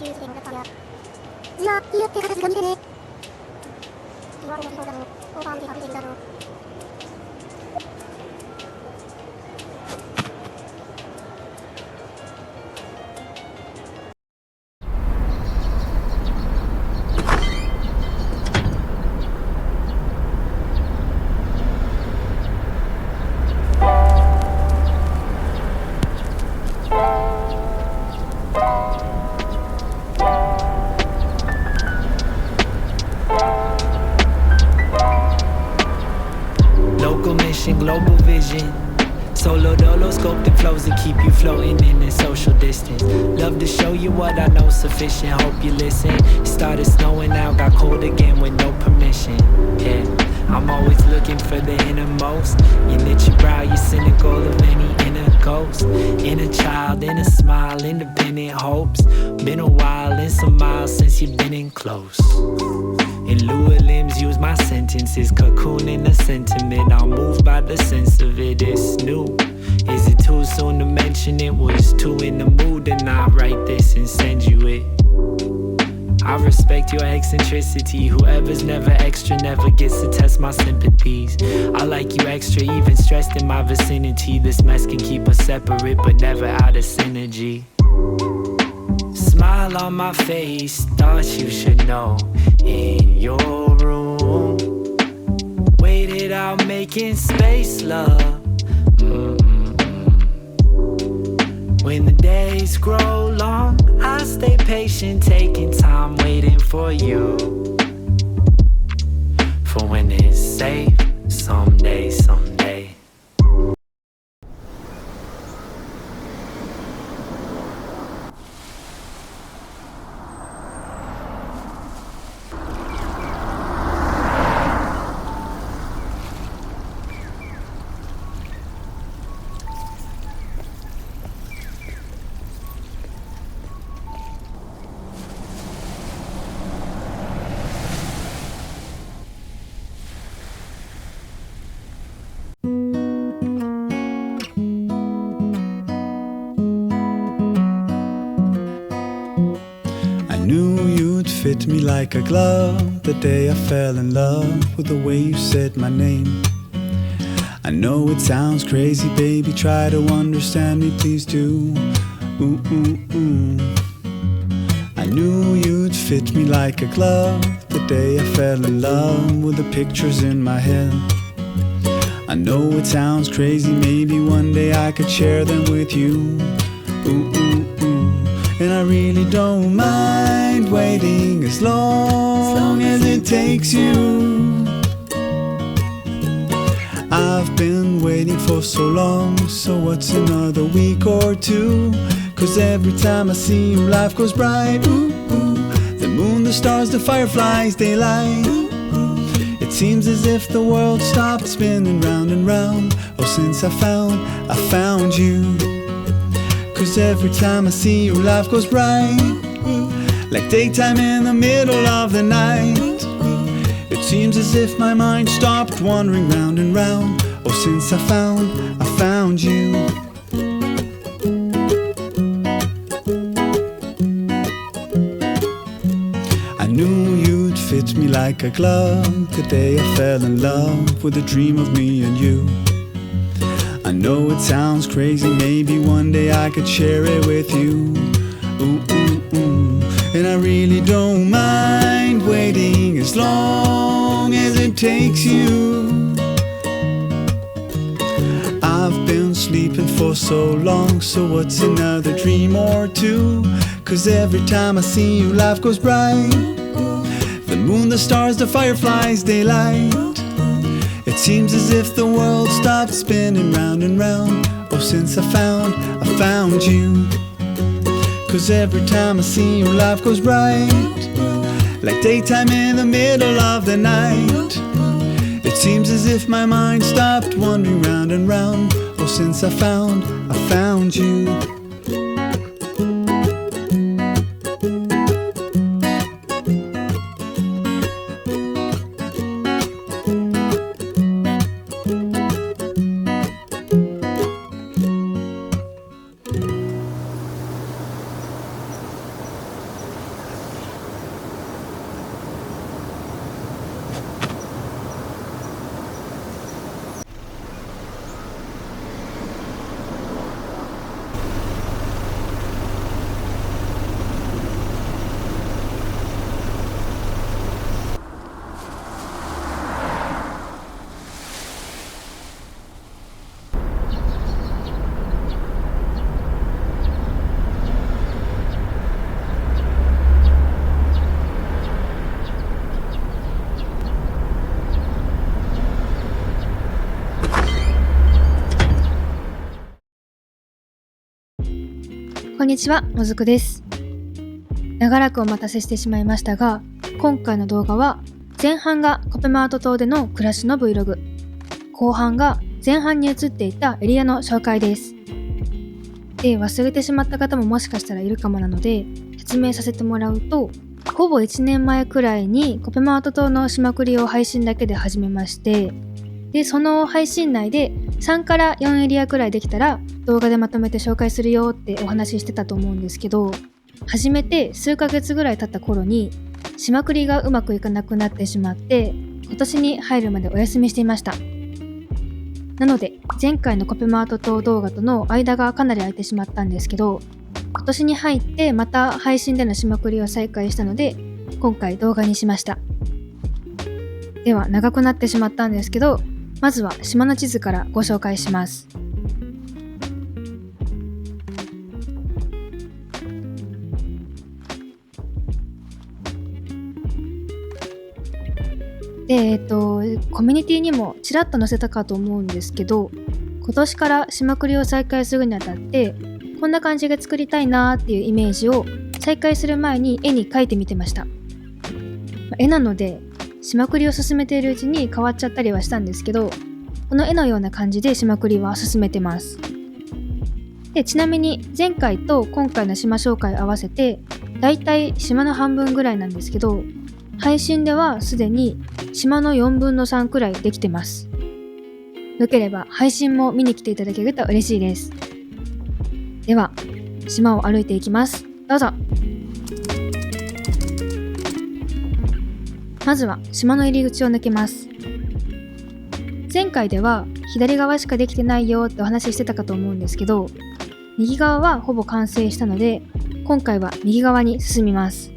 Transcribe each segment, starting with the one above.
自由視点だったや字は言って形が見てね言われのそうだろうオーバーで食べてるだろうLocal mission, global vision. Solo dolo sculpting flows that keep you floating in a social distance. Love to show you what I know sufficient. Hope you listen. It started snowing out, got cold again with no permission. Yeah, I'm always looking for the innermost. You knit your brow, you're cynical of any inner ghost. Inner child, inner smile, independent hopes. Been a while and some miles since you've been in close. In lieu of limbs, use my sentences. Cocoon in the sentiment, I'm moved by the sense of it. It's new. Is it too soon to mention it? Was too in the mood to not write this and send you it. I respect your eccentricity. Whoever's never extra never gets to test my sympathies. I like you extra, even stressed in my vicinity. This mess can keep us separate, but never out of synergy. Smile on my face, thought you should know. In your room, waited out making space, love. When the days grow long, I stay patient, taking time, waiting for you. For when it's safe, someday, someday. Fit me like a glove the day I fell in love with the way you said my name. I know it sounds crazy, baby, try to understand me, please do. Ooh, ooh, ooh. I knew you'd fit me like a glove the day I fell in love with the pictures in my head. I know it sounds crazy, maybe one day I could share them with you. Ooh, ooh, ooh. And I really don't mind waiting as long as it takes you. I've been waiting for so long, so what's another week or two? 'Cause every time I see you, life goes bright. Ooh, ooh. The moon, the stars, the fireflies, daylight. It seems as if the world stopped spinning round and round. Oh, since I found you. 'Cause every time I see you, life goes bright. Like daytime in the middle of the night. It seems as if my mind stopped wandering round and round. Oh, since I found you. I knew you'd fit me like a glove the day I fell in love with a dream of me and you. I know it sounds crazy, maybe one day I could share it with you. Ooh, ooh, ooh. And I really don't mind waiting as long as it takes you. I've been sleeping for so long, so what's another dream or two? 'Cause every time I see you, life goes bright. The moon, the stars, the fireflies, daylight. It seems as if the world stopped spinning round and round. Oh, since I found you. 'Cause every time I see you, life goes bright. Like daytime in the middle of the night. It seems as if my mind stopped wandering round and round. Oh, since I found you. こんにちは、もずくです。長らくお待たせしてしまいましたが、今回の動画は前半がコペマート島での暮らしの Vlog、後半が前半に映っていたエリアの紹介です。で、忘れてしまった方ももしかしたらいるかもなので説明させてもらうと、ほぼ1年前くらいにコペマート島の島繰りを配信だけで始めまして、でその配信内で3から4エリアくらいできたら動画でまとめて紹介するよってお話ししてたと思うんですけど、始めて数ヶ月ぐらい経った頃に島繰りがうまくいかなくなってしまって、今年に入るまでお休みしていました。なので前回のコペマート島動画との間がかなり空いてしまったんですけど、今年に入ってまた配信での島繰りを再開したので今回動画にしました。では長くなってしまったんですけど、まずは島の地図からご紹介します。で、コミュニティにもちらっと載せたかと思うんですけど、今年から島繰りを再開するにあたってこんな感じが作りたいなーっていうイメージを再開する前に絵に描いてみてました。絵なので島繰りを進めているうちに変わっちゃったりはしたんですけど、この絵のような感じで島繰りは進めてます。で、ちなみに前回と今回の島紹介合わせてだいたい島の半分ぐらいなんですけど、配信ではすでに島の4分の3くらいできてます。よければ配信も見に来ていただけると嬉しいです。では島を歩いていきます。どうぞ。まずは島の入り口を抜けます。前回では左側しかできてないよってお話ししてたかと思うんですけど、右側はほぼ完成したので今回は右側に進みます。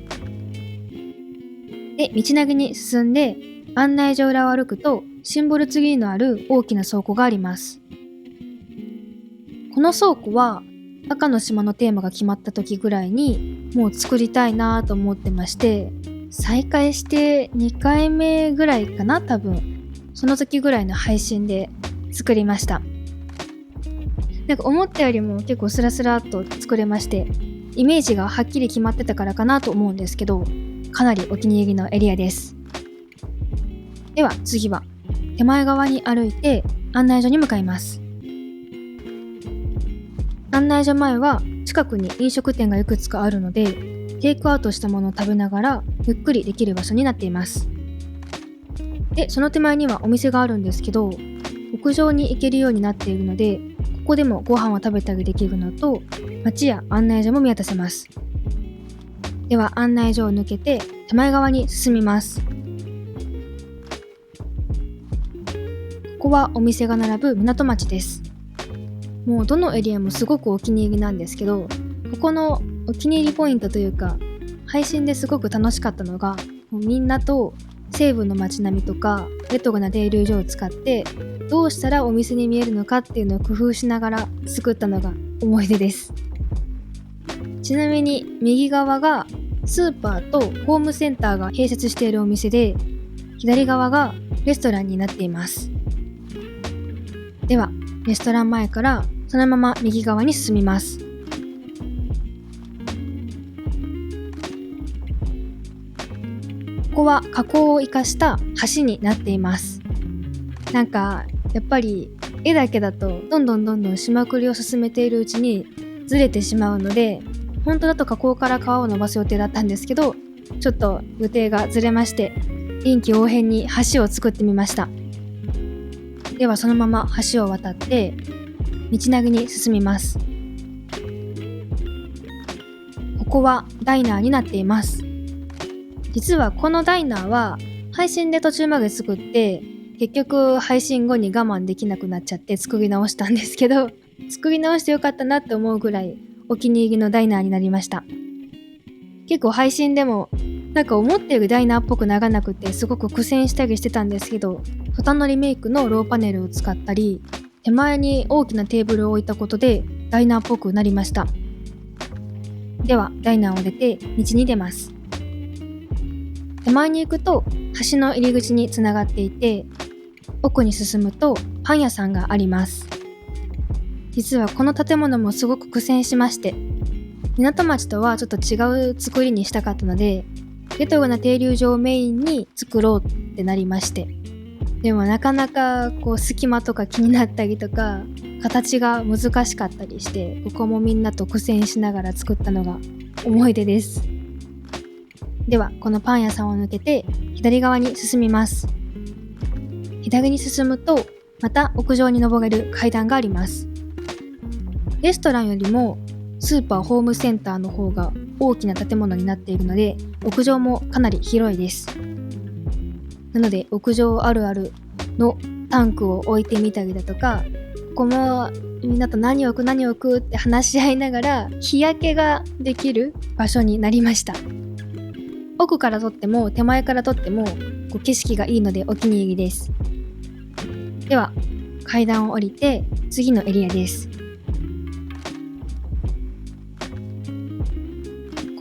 で、道なぎに進んで案内所裏を歩くとシンボルツリーのある大きな倉庫があります。この倉庫は赤の島のテーマが決まった時ぐらいにもう作りたいなと思ってまして、再開して2回目ぐらいかな、多分その時ぐらいの配信で作りました。なんか思ったよりも結構スラスラっと作れまして、イメージがはっきり決まってたからかなと思うんですけど、かなりお気に入りのエリアです。では次は手前側に歩いて案内所に向かいます。案内所前は近くに飲食店がいくつかあるので、テイクアウトしたものを食べながらゆっくりできる場所になっています。で、その手前にはお店があるんですけど、屋上に行けるようになっているので、ここでもご飯を食べたりできるのと、街や案内所も見渡せます。では案内所を抜けて手前側に進みます。ここはお店が並ぶ港町です。もうどのエリアもすごくお気に入りなんですけど、ここのお気に入りポイントというか配信ですごく楽しかったのが、もうみんなと西部の街並みとかレトロな停留所を使ってどうしたらお店に見えるのかっていうのを工夫しながら作ったのが思い出です。ちなみに右側がスーパーとホームセンターが併設しているお店で、左側がレストランになっています。ではレストラン前からそのまま右側に進みます。ここは河口を生かした橋になっています。なんかやっぱり絵だけだとどんどん島繰りを進めているうちにずれてしまうので、本当だと河口から川を伸ばす予定だったんですけど、ちょっと予定がずれまして臨機応変に橋を作ってみました。ではそのまま橋を渡って道なぎに進みます。ここはダイナーになっています。実はこのダイナーは配信で途中まで作って、結局配信後に我慢できなくなっちゃって作り直したんですけど、作り直してよかったなって思うぐらいお気に入りのダイナーになりました。結構配信でもなんか思っているダイナーっぽくならなくてすごく苦戦したりしてたんですけど、トタンのリメイクのローパネルを使ったり、手前に大きなテーブルを置いたことでダイナーっぽくなりました。ではダイナーを出て道に出ます。手前に行くと橋の入り口につながっていて、奥に進むとパン屋さんがあります。実はこの建物もすごく苦戦しまして、港町とはちょっと違う作りにしたかったので、レトロな停留場をメインに作ろうってなりまして、でもなかなか隙間とか気になったりとか、形が難しかったりして、ここもみんなと苦戦しながら作ったのが思い出です。ではこのパン屋さんを抜けて左側に進みます。左に進むとまた屋上に登れる階段があります。レストランよりもスーパーホームセンターの方が大きな建物になっているので、屋上もかなり広いです。なので屋上あるあるのタンクを置いてみたりだとか、ここもみんなと何を置くって話し合いながら日焼けができる場所になりました。奥から撮っても手前から撮っても景色がいいのでお気に入りです。では階段を降りて次のエリアです。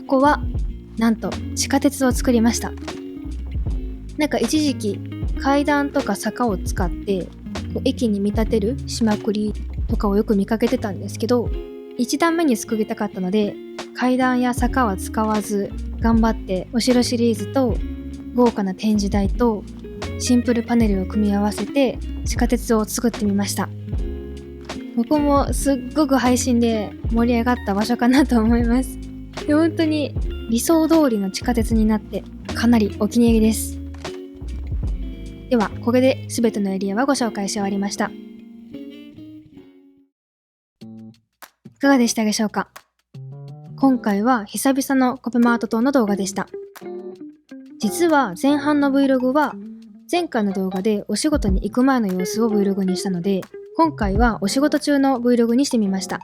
ここはなんと地下鉄を作りました。一時期階段とか坂を使って駅に見立てる島くりとかをよく見かけてたんですけど、1段目に作りたかったので階段や坂は使わず、頑張ってお城シリーズと豪華な展示台とシンプルパネルを組み合わせて地下鉄を作ってみました。ここもすっごく配信で盛り上がった場所かなと思います。で、本当に理想通りの地下鉄になってかなりお気に入りです。ではこれで全てのエリアはご紹介し終わりました。いかがでしたでしょうか。今回は久々のコペマート島の動画でした。実は前半の Vlog は前回の動画でお仕事に行く前の様子を Vlog にしたので、今回はお仕事中の Vlog にしてみました。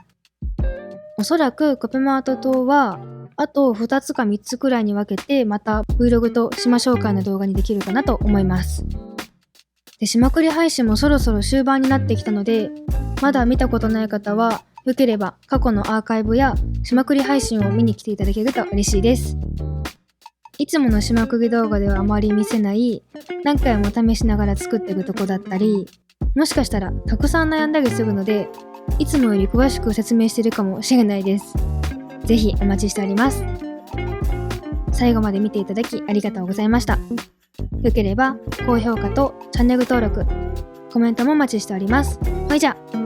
おそらくコペマート島はあと2つか3つくらいに分けてまた Vlog と島紹介の動画にできるかなと思います。で、島くり配信もそろそろ終盤になってきたので、まだ見たことない方はよければ過去のアーカイブや島くり配信を見に来ていただけると嬉しいです。いつもの島くり動画ではあまり見せない何回も試しながら作っていくとこだったり、もしかしたらたくさん悩んだりするので、いつもより詳しく説明しているかもしれないです。ぜひお待ちしております。最後まで見ていただきありがとうございました。よければ高評価とチャンネル登録、コメントもお待ちしております。ほいじゃあ。